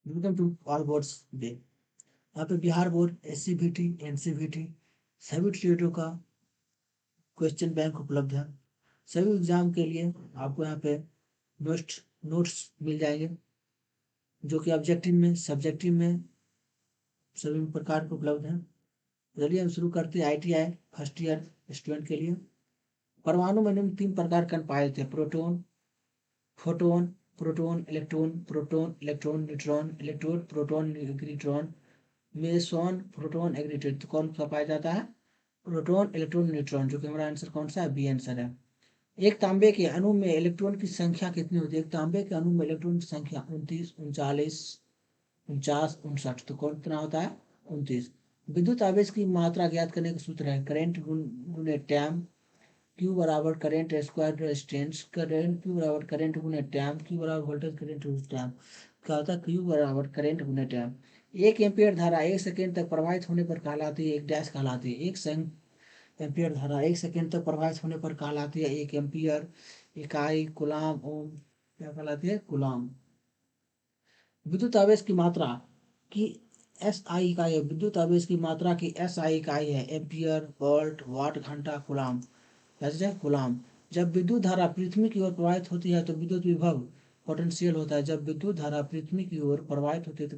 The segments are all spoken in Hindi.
Welcome to all boards day. यहाँ पे बिहार बोर्ड, एससीबीटी, एनसीबीटी सभी ट्रेडों का क्वेश्चन बैंक उपलब्ध है। सभी एग्जाम के लिए आपको यहाँ पे नोट्स नोट्स मिल जाएंगे, जो कि ऑब्जेक्टिव में, सब्जेक्टिव में सभी प्रकार के उपलब्ध हैं। चलिए हम शुरू करते हैं। ITI फर्स्ट ईयर स्टूडेंट के लिए परमाणु में निम्न 3 प्रकार कण पाए जाते हैं: proton, photon, proton, neutron, electrode, proton, neutron, meson, proton, एग्रीटेड। तो कौन सा पाया जाता है? Proton, electron, neutron. जो कि हमारा आंसर कौन सा है? बी आंसर है। एक तांबे के अणु में इलेक्ट्रॉन की संख्या कितनी होती है? एक तांबे के अणु में इलेक्ट्रॉन की संख्या 29, 39, 49, 59। तो कौन कितना होता है? 29। विद्युत आवेश की मात्रा ज्ञात करने का सूत्र है करंट गुने टाइम, क्यू बराबर current square resistance, current Q बराबर करंट गुने टाइम, क्यू बराबर वोल्टेज करंट टाइम। क्या होता है? क्यू बराबर करंट गुने टाइम। 1 एम्पियर धारा 1 सेकेंड तक प्रवाहित होने पर कहलाती है, एक डैश कहलाती है। एम्पियर धारा 1 सेकेंड तक प्रवाहित होने पर कहलाती है 1 एम्पियर। इकाई गुलाम ओम क्या कहलाती है? गुलाम। विद्युत आवेश की मात्रा की SI इकाई है। विद्युत आवेश की मात्रा की SI इकाई है एम्पियर, वोल्ट, वाट, घंटा, गुलाम। कैसे? गुलाम। जब विद्युत धारा पृथ्वी की ओर प्रवाहित होती है तो विद्युत विभव पोटेंशियल होता है। जब विद्युत धारा पृथ्वी की ओर प्रवाहित होती है तो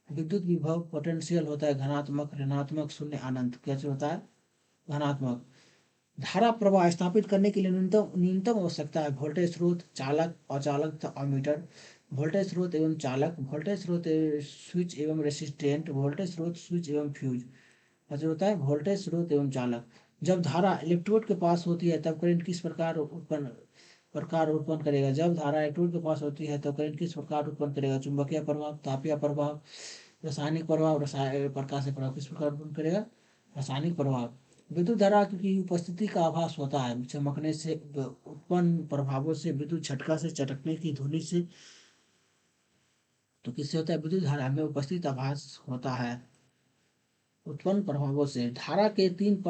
विद्युत विभव पोटेंशियल होता है धनात्मक, ऋणात्मक, शून्य, अनंत। कैसे होता है? धनात्मक। धारा प्रवाह स्थापित करने के लिए न्यूनतम न्यूनतम आवश्यकता है वोल्टेज स्रोत, चालक, अचालक तथा अमीटर। वोल्टेज स्रोत एवं चालक, वोल्टेज स्रोत स्विच एवं रेसिस्टेंट, वोल्टेज स्रोत स्विच एवं फ्यूज। ऐसे होता है वोल्टेज स्रोत एवं चालक। जब धारा इलेक्ट्रोड के पास होती है तब करंट किस प्रकार उत्पन्न करेगा? जब धारा इलेक्ट्रोड के पास होती है तो करंट किस प्रकार उत्पन्न करेगा? चुंबकीय प्रभाव, तापीय प्रभाव, रासायनिक प्रभाव, प्रकाशीय प्रभाव। किस प्रकार उत्पन्न करेगा? रासायनिक प्रभाव। विद्युत धारा की उपस्थिति का आभास होता है चमकने से, उत्पन्न प्रभावों से, विद्युत झटका से, चटकने की ध्वनि से। तो किससे होता है? विद्युत धारा में उपस्थित आभास होता है उत्पन्न प्रभावों से। धारा के 3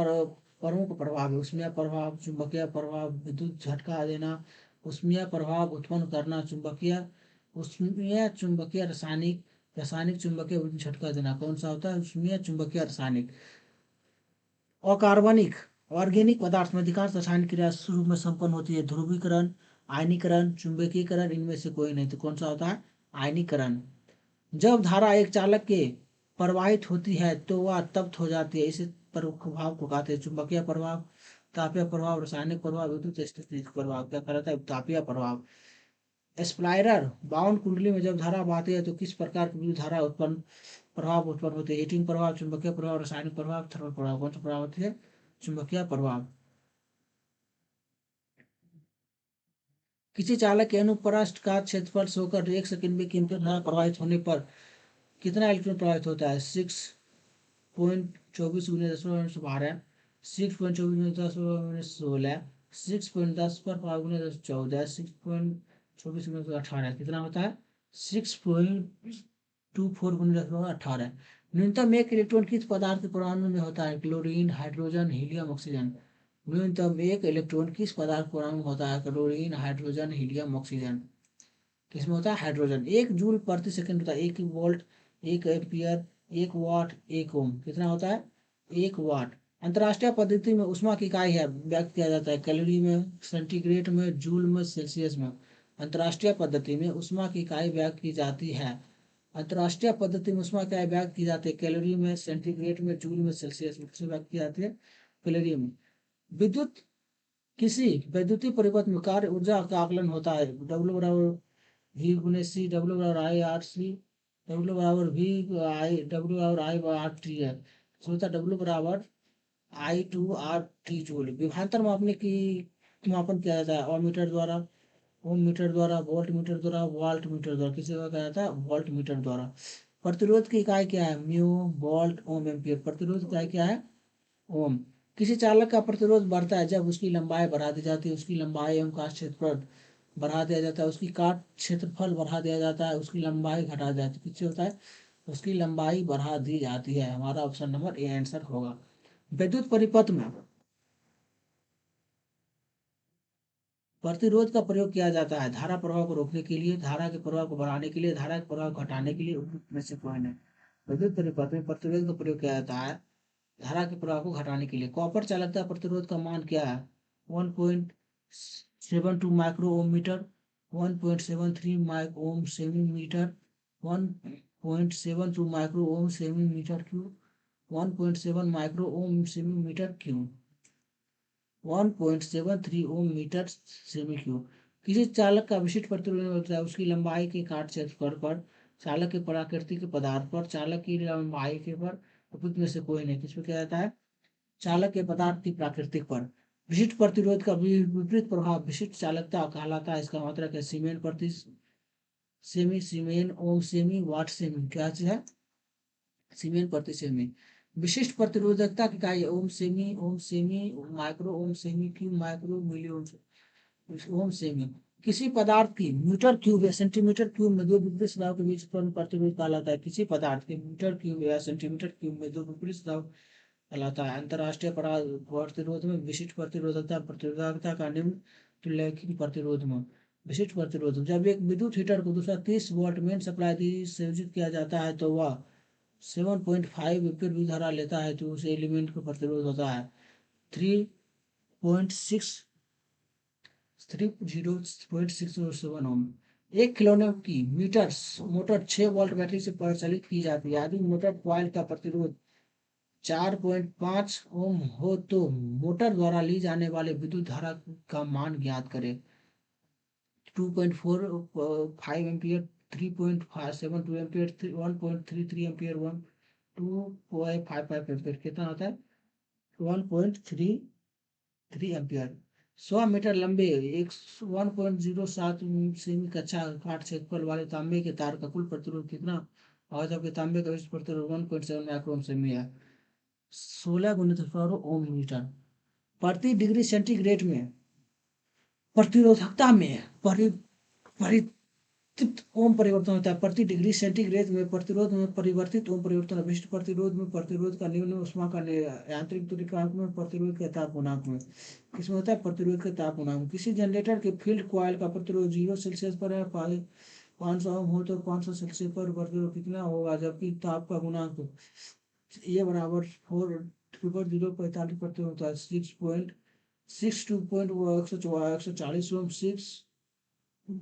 प्रमुख प्रभाव है: उष्मीय प्रभाव, चुंबकीय प्रभाव, विद्युत झटका देना। उष्मीय प्रभाव उत्पन्न करना, उष्मीय चुंबकीय रासायनिक, रासायनिक चुंबकीय विद्युत झटका देना। कौन सा होता है? उष्मीय चुंबकीय रासायनिक। अकार्बनिक ऑर्गेनिक पदार्थ में अधिकांश रासायनिक क्रिया शुरू में संपन्न होती है: ध्रुवीकरण, आयनीकरण, चुंबकीकरण। इनमें से कोई नहीं। तो कौन सा होता है? आयनीकरण। जब धारा एक चालक के प्रवाहित होती है तो वह तप्त हो जाती है। इस प्रभाव को कहते हैं चुंबकीय प्रभाव, तापीय प्रभाव, रासायनिक प्रभाव, विद्युत स्थितिज प्रभाव। क्या कहलाता है? तापीय प्रभाव। स्प्लाइरर बाउंड कुंडली में जब धारा बहती है तो किस प्रकार की विद्युत धारा प्रभाव उत्पन्न होते हैं? हीटिंग प्रभाव, चुंबकीय प्रभाव, रासायनिक प्रभाव, थर्मल प्रभाव। कौन सा प्रभाव होती है? चुंबकीय प्रभाव। किसी चालक के अनुप्रस्थ का क्षेत्रफल से होकर 1 सेकंड में कितनी धारा प्रवाहित होने पर कितना इलेक्ट्रॉन प्रवाहित होता है? 6.24 × 10⁻12, 6.24 × 10⁻16, 6.10 पर पावर गुने 1014, 6.24 × 10⁻18। कितना होता है? 6.24 × 10⁻18। न्यूनतम एक इलेक्ट्रॉन किस पदार्थ के परमाणु में होता है? Chlorine, hydrogen, helium, oxygen. न्यूनतम एक इलेक्ट्रॉन किस पदार्थ के परमाणु में होता है? Chlorine, hydrogen, helium, oxygen. किसमें होता है? हाइड्रोजन। 1 जूल प्रति सेकंड होता है 1 वोल्ट, 1 एम्पियर, 1 वाट, 1 ओम। कितना होता है? 1 वाट। अंतरराष्ट्रीय पद्धति में ऊष्मा की इकाई है व्यक्त किया जाता है कैलोरी में, सेंटीग्रेड में, जूल में, सेल्सियस में। अंतरराष्ट्रीय पद्धति में ऊष्मा की इकाई व्यक्त की जाती है। अंतरराष्ट्रीय पद्धति में ऊष्मा की इकाई व्यक्त की जाती है कैलोरी में, सेंटीग्रेड में, जूल में, सेल्सियस में। किसमें व्यक्त की जाती है? कैलोरी में। विद्युत किसी वैद्युतीय परिपथ में कार्य ऊर्जा का आकलन होता है डब्ल्यू बराबर V × C, डब्ल्यू बराबर I/R/C, डब्ल्यू बराबर I/R/T है। तो होता है डब्ल्यू बराबर I/2R/T जूल। विभवांतर मापने की मापन किया जाता है ओमीटर द्वारा, ओम मीटर द्वारा, वोल्ट मीटर द्वारा, वाल्ट मीटर द्वारा। किसे कहा जाता है? वोल्ट मीटर द्वारा। प्रतिरोध की इकाई क्या है? म्यू, वोल्ट, ओम, एम्पियर। प्रतिरोध की इकाई क्या है? ओम। किसी चालक का प्रतिरोध बढ़ता है जब उसकी लंबाई बढ़ा दी जाती है, उसकी लंबाई एवं काट क्षेत्रफल बढ़ा दिया जाता है, उसकी काट क्षेत्रफल बढ़ा दिया जाता है, उसकी लंबाई घटा दी जाती है। किससे होता है? उसकी लंबाई बढ़ा दी जाती है। हमारा ऑप्शन नंबर ए आंसर होगा। विद्युत परिपथ में प्रतिरोध का प्रयोग किया जाता है धारा प्रवाह को रोकने के लिए, धारा के प्रवाह को बढ़ाने के लिए, धारा के प्रवाह को घटाने के लिए, उपयुक्त में से कोई नहीं। विद्युत परिपथ में प्रतिरोध का प्रयोग किया जाता है धारा के प्रवाह को घटाने के लिए। कॉपर चालकता प्रतिरोध का मान क्या है? 1.72 micro ohm metre, 1.73 micro ohm centimetre, 1.72 micro ohm centimetre cube, 1.7 micro ohm centimetre cube, 1.73 ohm metre semi cube. किसी चालक का विशिष्ट प्रतिरोध होता है उसकी लंबाई के काट क्षेत्रफल पर, चालक के प्राकृतिक पदार्थ पर, चालक की लंबाई के पर, उपयुक्त में से कोई नहीं। किसमें क्या जाता है? चालक के पदार्थ की प्राकृतिक पर। विशिष्ट प्रतिरोध का विपरीत प्रभाव विशिष्ट चालकता कहलाता है। इसका मात्रक है सीमेन प्रति सेमी, सीमेन ओम सेमी, वाट सेमी। क्या चीज है? सीमेन प्रति सेमी। विशिष्ट प्रतिरोधकता की इकाई ohm cm, ohm cm, micro ohm cm cube, micro milli ohm ohm cm. किसी पदार्थ की मीटर क्यूब या सेंटीमीटर क्यूब में दो विपरीत सतहों के बीच उत्पन्न प्रतिरोध कहलाता है। किसी पदार्थ के मीटर क्यूब या सेंटीमीटर क्यूब में दो विपरीत सतह कहलाता है। अंतरराष्ट्रीय प्रतिरोध में विशिष्ट प्रतिरोधकता प्रतिरोधकता का निम्न तुल्यकीय प्रतिरोध में विशिष्ट प्रतिरोध, जब एक विद्युत हीटर को दूसरा 30 वोल्ट मेन सप्लाई संयोजित किया जाता है तो वह 7.5 एम्पीयर विद्युत धारा लेता है तो उस एलिमेंट का प्रतिरोध होता है 3.607 ओम। एक किलोवाट की मोटर 6 वोल्ट बैटरी से परिचालित की जाती है। यदि मोटर कॉइल का प्रतिरोध 4.5 ओम हो तो मोटर द्वारा ली जाने वाले विद्युत धारा का मान ज्ञात करें। 2.45 एम्पियर, 3.72 एम्पियर, 1.33 एम्पियर, 2.55 एम्पियर। कितना होता है? 1.33 एम्पियर। 100 मीटर लंबे 1.07 सेमी कक्षा काट क्षेत्रफल वाले तांबे के तार का कुल प्रतिरोध कितना? और जबकि तांबे का विशिष्ट प्रतिरोध 1.7 माइक्रो सेमी है। 16 गुणित 10 ओम मीटर। प्रति डिग्री सेंटीग्रेड में प्रतिरोधकता में परिवर्तित ओम परिवर्तन होता है। प्रति डिग्री सेंटीग्रेड में प्रतिरोध में परिवर्तित ओम परिवर्तन। विशिष्ट प्रतिरोध में प्रतिरोध का निम्न उष्मा का यांत्रिक तुल्यकांक में प्रतिरोध के ताप गुणांक में। किसमें होता है? प्रतिरोध के ताप गुणांक। किसी जनरेटर के फील्ड कॉइल का प्रतिरोध 0 सेल्सियस पर है, 500 ओम हो तो 500 सेल्सियस पर प्रतिरोध कितना होगा? जबकि ताप का गुणांक ये बराबर 4 प्रतिरोध होता है। 140 ओम,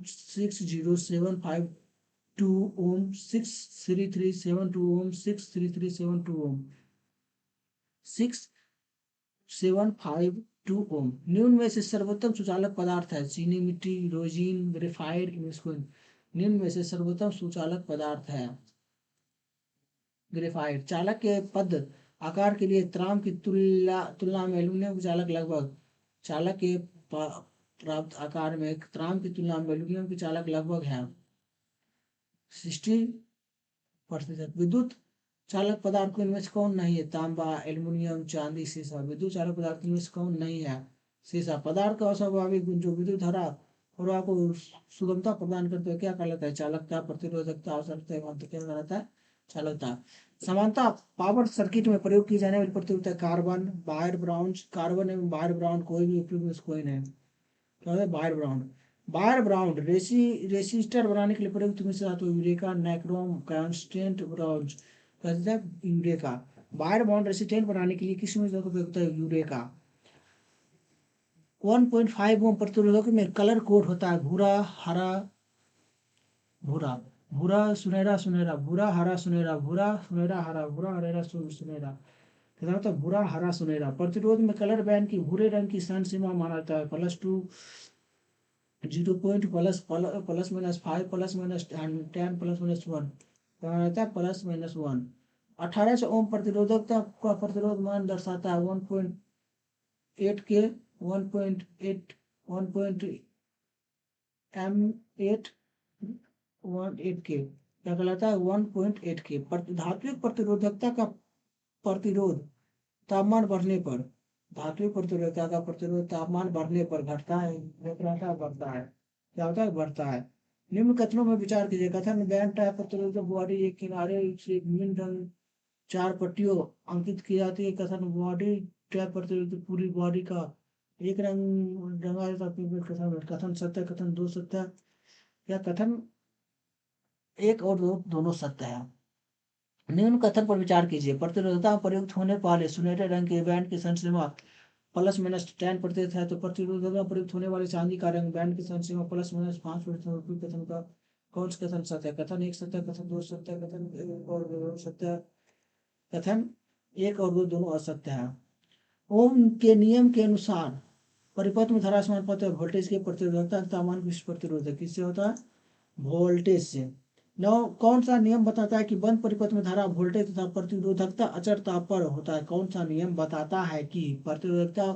6075 ओम, 63372 ओम, 63372 ओम, 6752 ओम। निम्न में से सर्वोत्तम सुचालक पदार्थ है चीनी मिट्टी, रोजीन, ग्रेफाइट, इस्कोइन। निम्न में से सर्वोत्तम सुचालक पदार्थ है ग्रेफाइट। चालक के पद आकार के लिए ताम की तुलना में एल्यूमिनियम चालक लगभग चालक के प्राप्त आकार में ताम की तुलना में एल्यूमिनियम की चालक लगभग है 60%। विद्युत चालक पदार्थ इनमें से कौन नहीं है? तांबा, एल्यूमिनियम, चांदी, सीसा। विद्युत चालक पदार्थ इनमें से कौन नहीं है? सीसा। पदार्थ का अस्वाभाविक गुण जो विद्युत धारा प्रवाह को सुगमता प्रदान करते हुए क्या कहलाता है? चालकता, प्रतिरोधकता, आवश्यकता क्या कहलाता है? चालकता। समानता पावर सर्किट में प्रयोग की जाने वाली प्रतिरोधकता कार्बन, वायर ब्राउन। कार्बन एवं वायर ब्राउन कोई भी उपयोग कोई नहीं। क्या है? Wire brown. Wire brown resistor बनाने के लिए प्रयुक्त मिश्रण तो यूरेका, नाइक्रोम, कांस्टेंट ब्राउन्स। कहते हैं यूरेका। वायर बाउंड रेसिस्टेंट बनाने के लिए किस मिश्रण का उपयोग होता है? यूरेका। 1.5 ओम प्रतिरोधक में कलर कोड होता है भूरा, हरा, भूरा, भूरा सुनहरा, सुनहरा, भूरा हरा सुनहरा, भूरा सुनहरा हरा, भूरा हरा सुनहरा। कितना होता है? भूरा हरा सुनहरा। प्रतिरोध में कलर बैंड की भूरे रंग की सन सीमा माना जाता है +2, 0 point plus minus 5 plus minus 10 plus minus 1 रहता है +-1। 1800 ओम प्रतिरोधकता का प्रतिरोध मान दर्शाता है 1.8 के, 1.8, 1.8 के क्या कहलाता है? 1.8 के। धात्विक प्रतिरोधकता का प्रतिरोध तापमान बढ़ने पर धात्विक प्रतिरोधकता का प्रतिरोध तापमान बढ़ने पर घटता है, बढ़ता है। क्या होता है? बढ़ता है। निम्न कथनों में विचार कीजिए। कथन बैंड टाइप प्रतिरोधक बॉडी एक किनारे से विभिन्न रंग 4 पट्टियों अंकित की जाती है। कथन बॉडी टाइप प्रतिरोधक पूरी बॉडी का एक रंग रंगा जाता है कथन कथन सत्य कथन दो सत्य या कथन एक और दो दोनों सत्य है। निम्न कथन पर विचार कीजिए। प्रतिरोधकता में प्रयुक्त होने वाले सुनहरे रंग के बैंड की संसीमा प्लस माइनस 10% है, तो प्रतिरोधक में प्रयुक्त होने वाले चांदी का रंग बैंड की संसीमा प्लस माइनस 5%। कथन का कौन सा कथन सत्य है? कथन एक सत्य, कथन दो सत्य, कथन एक और दो सत्य, कथन एक और दो दोनों असत्य है। ओम के नियम के अनुसार परिपथ में धारा समानुपात है वोल्टेज के प्रतिरोधकता तापमान विशिष्ट प्रतिरोधक किससे होता है? वोल्टेज से। नौ कौन सा नियम बताता है कि बंद परिपथ में धारा वोल्टेज तथा प्रतिरोधकता अचरता पर होता है? कौन सा नियम बताता है कि प्रतिरोधकता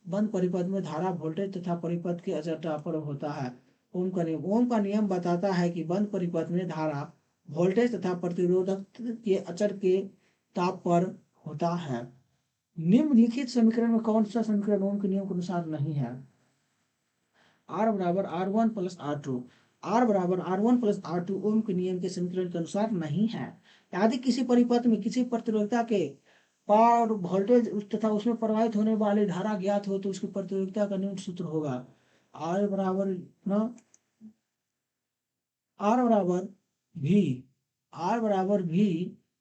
बंद परिपथ में धारा वोल्टेज तथा परिपथ के अचरता पर होता है? ओम का नियम। ओम का नियम बताता है कि बंद परिपथ में धारा वोल्टेज तथा प्रतिरोधक के अचर के ताप पर होता है। निम्नलिखित समीकरण में कौन सा समीकरण ओम के नियम के अनुसार नहीं है? आर बराबर R one plus R two. R बराबर R one plus R two Ohm के नियम के समीकरण के अनुसार नहीं है। यदि किसी परिपथ में किसी प्रतिरोधकता के पार वोल्टेज तथा उसमें प्रवाहित होने वाली धारा ज्ञात हो तो उसकी प्रतिरोधकता का निम्न सूत्र होगा। आर बराबर न आर बराबर भी आर बराबर भी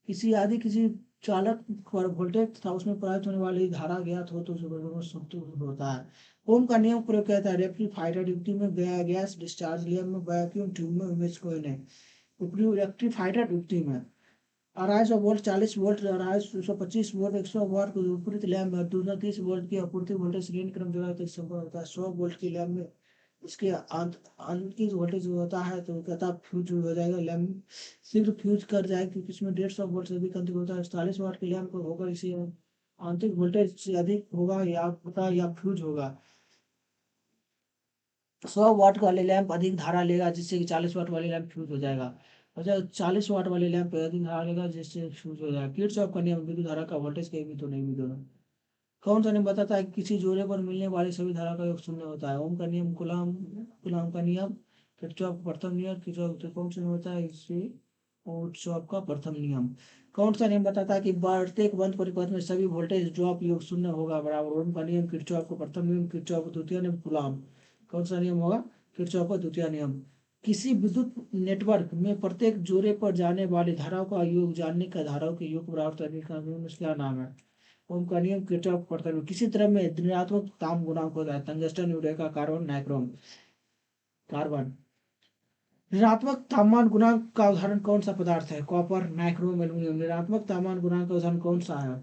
किसी चालक पर वोल्टेज तथा उसमें प्रवाहित होने वाली धारा ज्ञात हो तो सूत्र होता है। ओम का नियम प्रयोग कहता है रेक्टिफाइड युक्ति में गैस डिस्चार्ज लिया में वैक्यूम ट्यूब में इमेज कोई नहीं। रेक्टिफाइड युक्ति में 250 वोल्ट 40 वोल्ट 250 125 वोल्ट 100 वाट को विपरीत लैंप में 230 वोल्ट की आपूर्ति वोल्टेज श्रेणी क्रम द्वारा तक संपन्न होता है। 100 वोल्ट की लैंप में इसके अंत की वोल्टेज होता है तो कहता फ्यूज हो जाएगा, लैंप शीघ्र फ्यूज कर जाएगा क्योंकि इसमें 150 वोल्ट से अधिक अंतिक होता है। 40 वाट की लैंप होगा इसे आंतरिक वोल्टेज से अधिक होगा या होता या फ्यूज होगा। 100 वाट वाले लैंप अधिक धारा लेगा जिससे कि 40 वाट वाले लैंप फ्यूज हो जाएगा। अच्छा 40 वाट वाले लैंप पे अधिक धारा लेगा जिससे फ्यूज हो जाएगा। किरचॉफ का नियम विद्युत धारा का वोल्टेज के भी तो नहीं भी दोनों। कौन सा नियम बताता है कि किसी जोड़े पर मिलने वाली सभी धारा का योग शून्य होता है? ओम का नियम गुलाम का नियम किरचॉफ का प्रथम नियम किरचॉफ कौन सा नियम होता है? इससे किरचॉफ का प्रथम नियम। कौन सा नियम बताता है कि प्रत्येक बंद परिपथ में सभी वोल्टेज ड्रॉप योग शून्य होगा? बराबर ओम का नियम किरचॉफ का प्रथम नियम किरचॉफ का द्वितीय नियम गुलाम। कौन सा नियम होगा? किरचॉफ का द्वितीय नियम। किसी विद्युत नेटवर्क में प्रत्येक जोड़े पर जाने वाली धाराओं का योग जानने का धाराओं के योग बराबर करने का नियम क्या नाम है? ओम का नियम किरचॉफ का प्रथम। किसी द्रव्य में ऋणात्मक ताप गुणांक होता है? Tungsten eureka carbon nichrome carbon. ऋणात्मक तापमान गुणांक का उदाहरण कौन सा पदार्थ है? Copper nichrome aluminium. ऋणात्मक तापमान गुणांक का उदाहरण कौन सा है?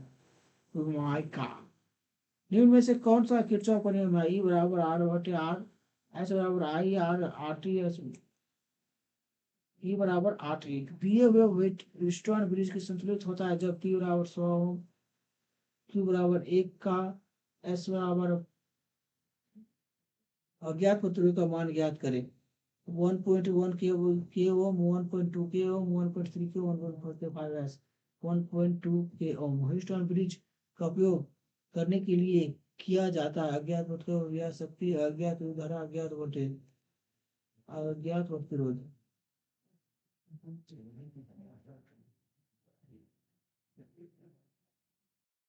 माइका। निम्न में से कौन सा किरचॉफ का नियम है? ई बराबर आर बटे आर एस बराबर I R R T S E बराबर आठ एक। दिए हुए वेट व्हीटस्टोन ब्रिज की संतुलित होता है जब पी बराबर 100 क्यू बराबर 1 का एस बराबर अज्ञात प्रतिरोध का मान ज्ञात करें। 1.1 के ओम 1.2 के ओम 1.3 के ओम 1.5 एस 1.2 के ओम। ह्यूस्टन ब्रिज का उपयोग करने के लिए किया जाता है अज्ञात प्रतिरोध अज्ञात शक्ति अज्ञात धारा अज्ञात वोल्टेज अज्ञात प्रतिरोध।